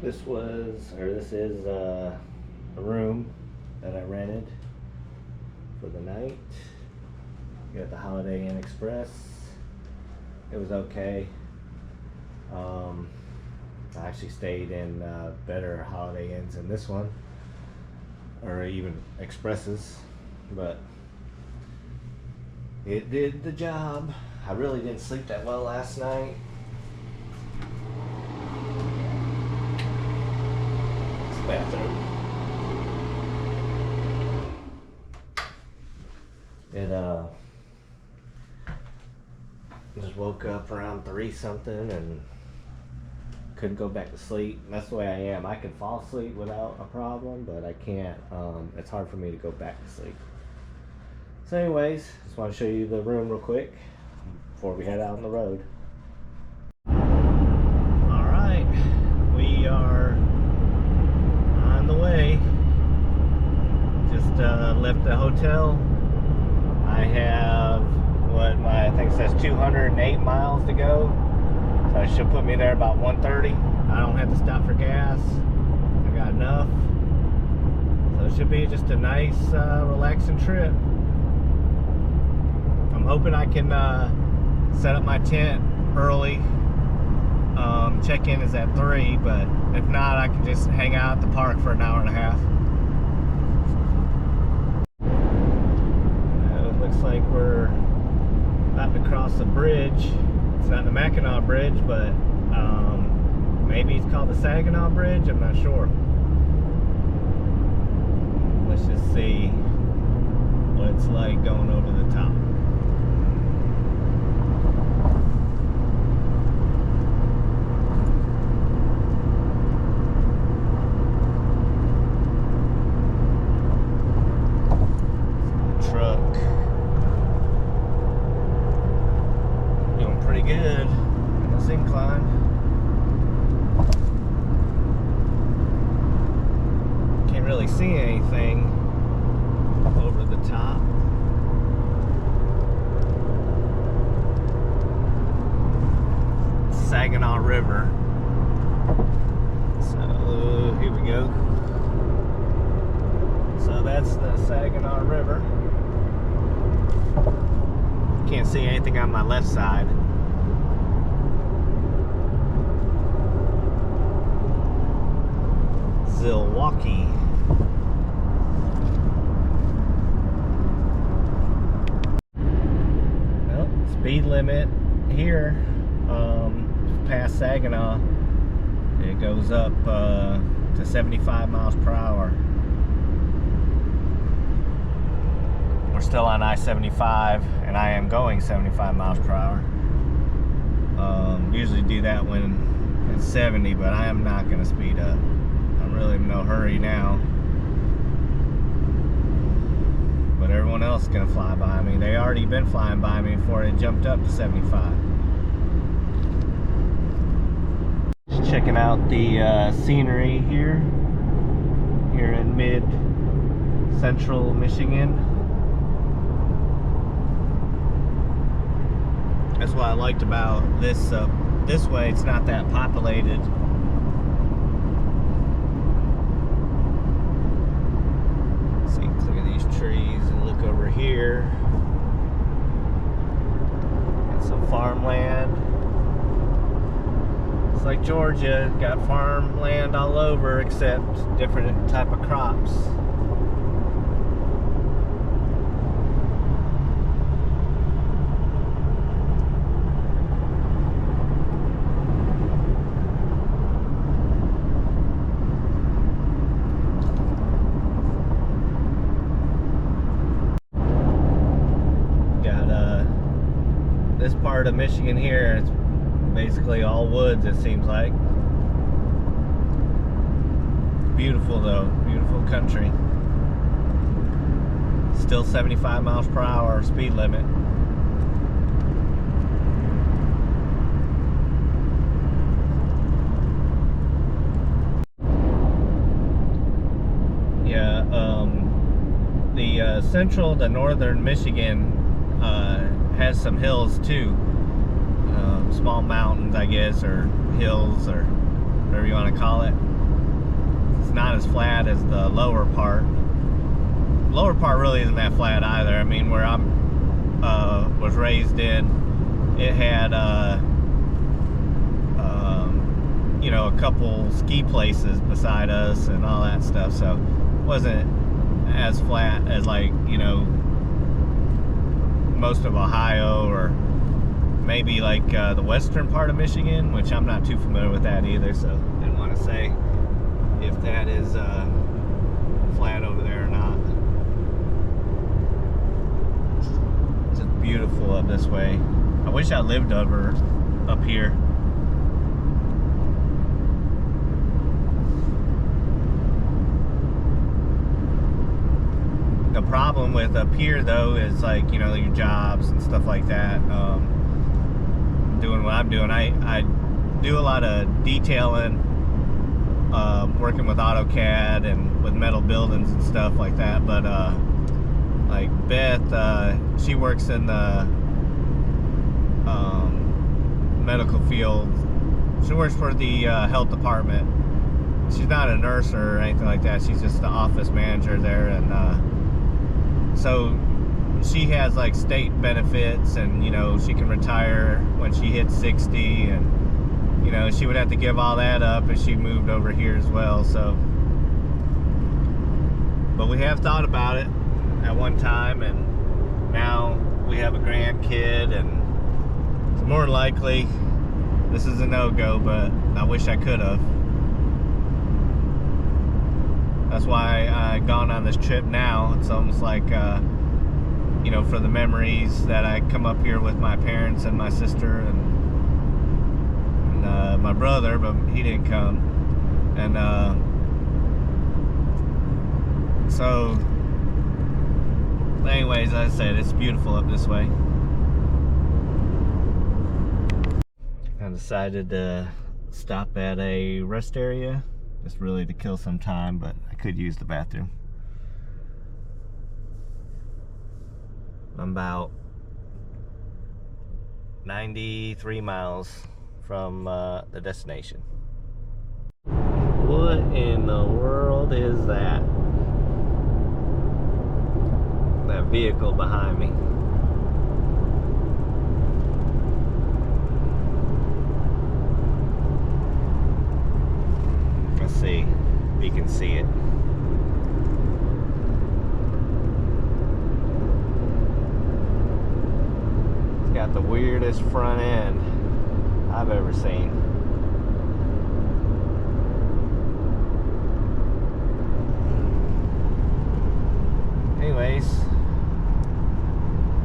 This is a room that I rented for the night. Got the Holiday Inn Express. It was okay. I actually stayed in better Holiday Inns than this one, or even Expresses, but it did the job. I really didn't sleep that well last night. Bathroom. It just woke up around 3 something and couldn't go back to sleep. That's the way I am. I can fall asleep without a problem, but I can't. It's hard for me to go back to sleep. So anyways, just want to show you the room real quick before we head out on the road. Alright, we are on the way. Just left the hotel. I have I think it says 208 miles to go. So it should put me there about 1:30. I don't have to stop for gas. I got enough. So it should be just a nice, relaxing trip. I'm hoping I can set up my tent early. Check-in is at 3, but if not, I can just hang out at the park for an hour and a half. It looks like we're about to cross the bridge. It's not the Mackinac Bridge, but maybe it's called the Saginaw Bridge. I'm not sure. Let's just see what it's like going over the top. Truck. Doing pretty good in this incline. Can't really see anything over the top. Saginaw River. So here we go. So that's the Saginaw River. Can't see anything on my left side. Zilwaukee. Well, speed limit here, past Saginaw, it goes up to 75 miles per hour. We're still on I-75, and I am going 75 miles per hour. Usually do that when it's 70, but I am not going to speed up. I'm really in no hurry now. But everyone else is going to fly by me. They already been flying by me before it jumped up to 75. Just checking out the scenery here in mid-central Michigan. That's what I liked about this way. It's not that populated. So you can clear these trees and look over here. Got some farmland. It's like Georgia, got farmland all over except different type of crops. This part of Michigan here, it's basically all woods, it seems like. Beautiful though, beautiful country. Still 75 miles per hour speed limit. Yeah, the northern Michigan has some hills too. Small mountains, I guess, or hills, or whatever you want to call it. It's not as flat as the lower part. Lower part really isn't that flat either. I mean, where I'm was raised in, it had you know, a couple ski places beside us and all that stuff, so it wasn't as flat as, like, you know, most of Ohio, or maybe like the western part of Michigan, which I'm not too familiar with that either, so didn't want to say if that is flat over there or not. It's just beautiful up this way. I wish I lived over up here. The problem with up here though is, like, you know, your jobs and stuff like that. Doing what I'm doing, I do a lot of detailing, working with AutoCAD and with metal buildings and stuff like that. But like Beth, she works in the medical field. She works for the health department. She's not a nurse or anything like that. She's just the office manager there, and so she has like state benefits, and you know, she can retire when she hits 60, and you know, she would have to give all that up if she moved over here as well. So, but we have thought about it at one time, and now we have a grandkid, and it's more than likely this is a no-go, but I wish I could have. That's why I've gone on this trip now. It's almost like, you know, for the memories that I come up here with my parents and my sister and my brother, but he didn't come. And so, anyways, as I said, it's beautiful up this way. I decided to stop at a rest area, just really to kill some time, but I could use the bathroom. I'm about 93 miles from the destination. What in the world is that? That vehicle behind me. Let's see if you can see it. It's got the weirdest front end I've ever seen. Anyways,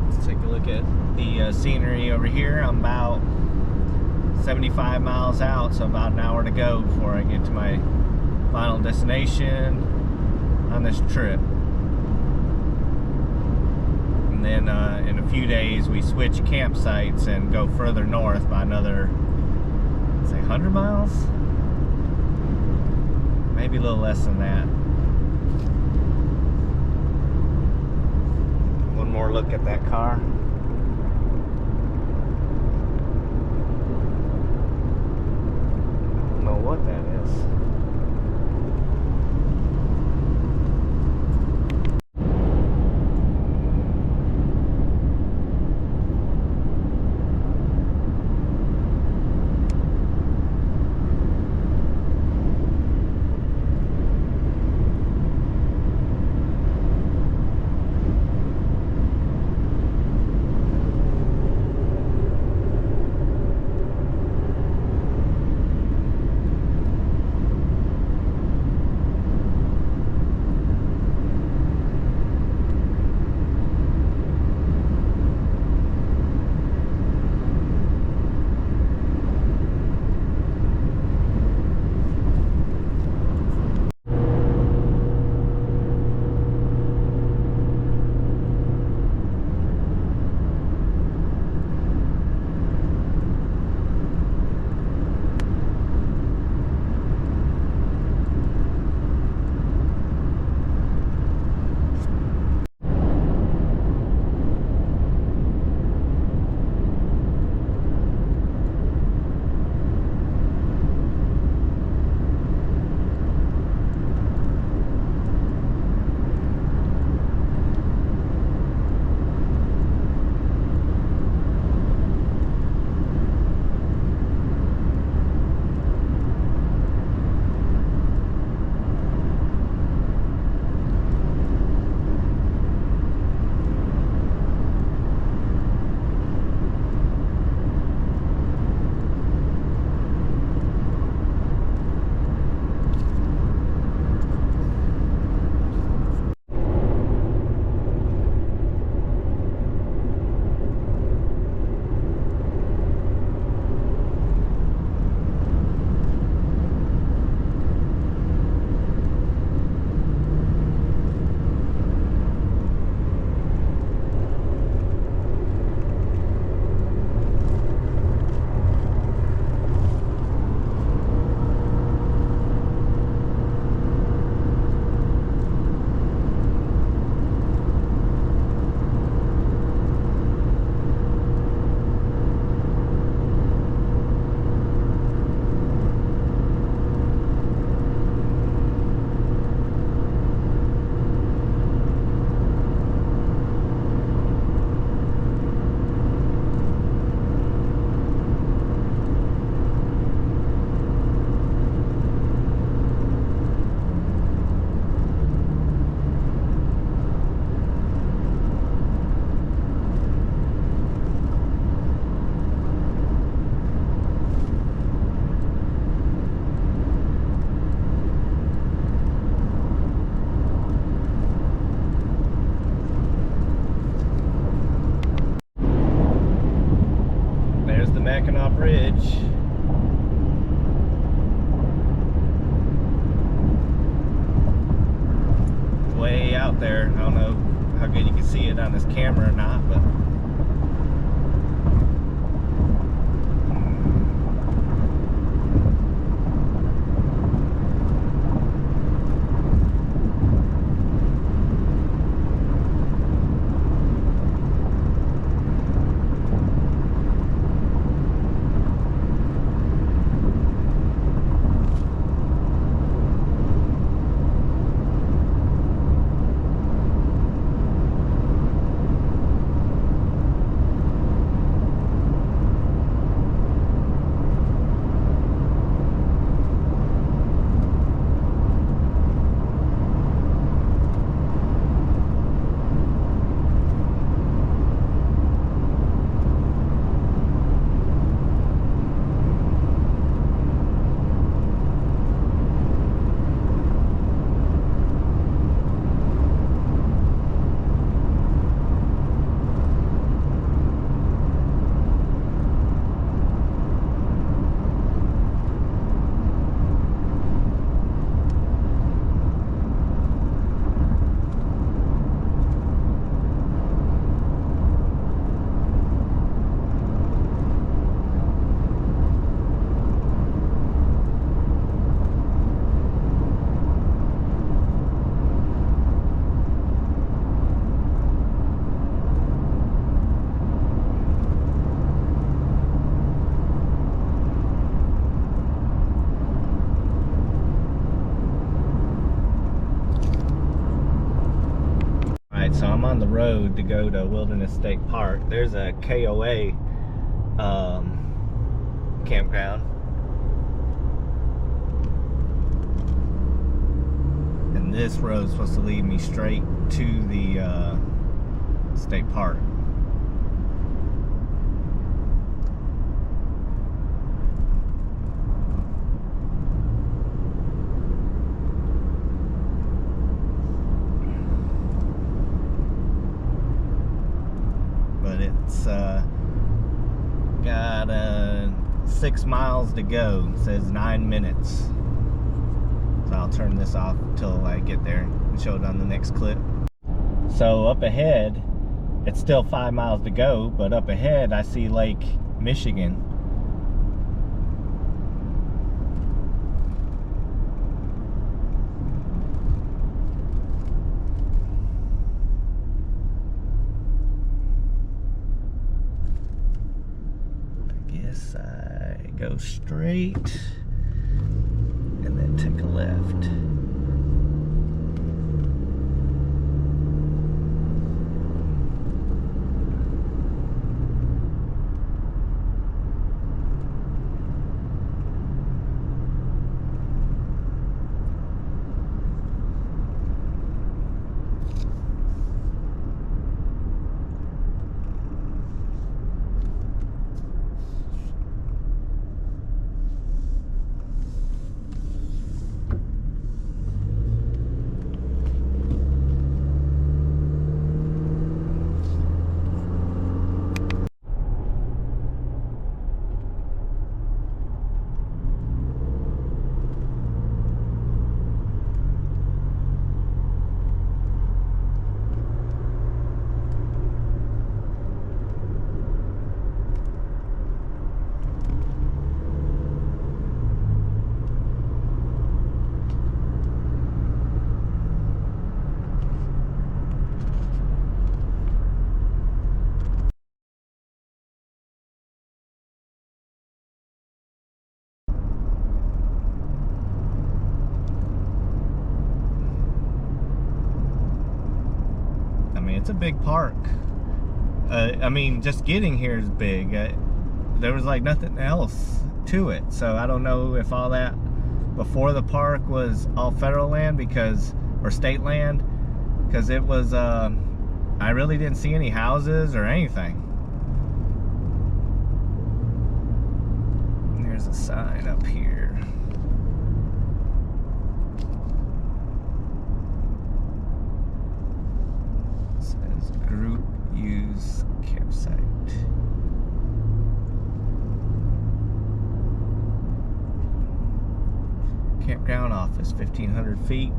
let's take a look at the scenery over here. I'm about 75 miles out, so about an hour to go before I get to my final destination on this trip. And then in a few days we switch campsites and go further north by another, say, 100 miles? Maybe a little less than that. One more look at that car. What that is. there. I don't know how good you can see it on this camera or not, but so I'm on the road to go to Wilderness State Park. There's a KOA campground. And this road is supposed to lead me straight to the state park. It's got 6 miles to go. It says 9 minutes. So I'll turn this off till I get there and show it on the next clip. So up ahead, it's still 5 miles to go, but up ahead I see Lake Michigan. I go straight and then take a left. It's a big park. I mean, just getting here is big. There was like nothing else to it, so I don't know if all that before the park was all federal land or state land, because it was I really didn't see any houses or anything. There's a sign up here. Group use campsite. Campground office, 1,500 feet.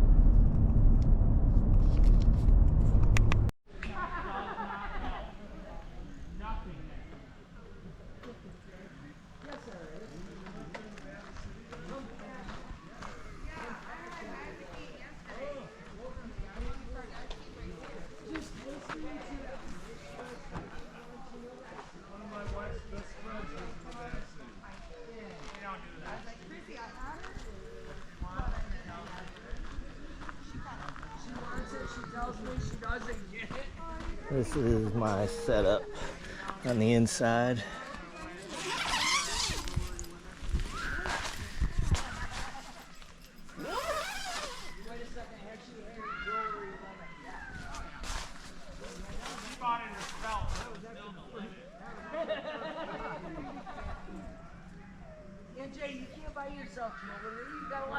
This is my setup on the inside. NJ, you can't buy yourself jewelry. You gotta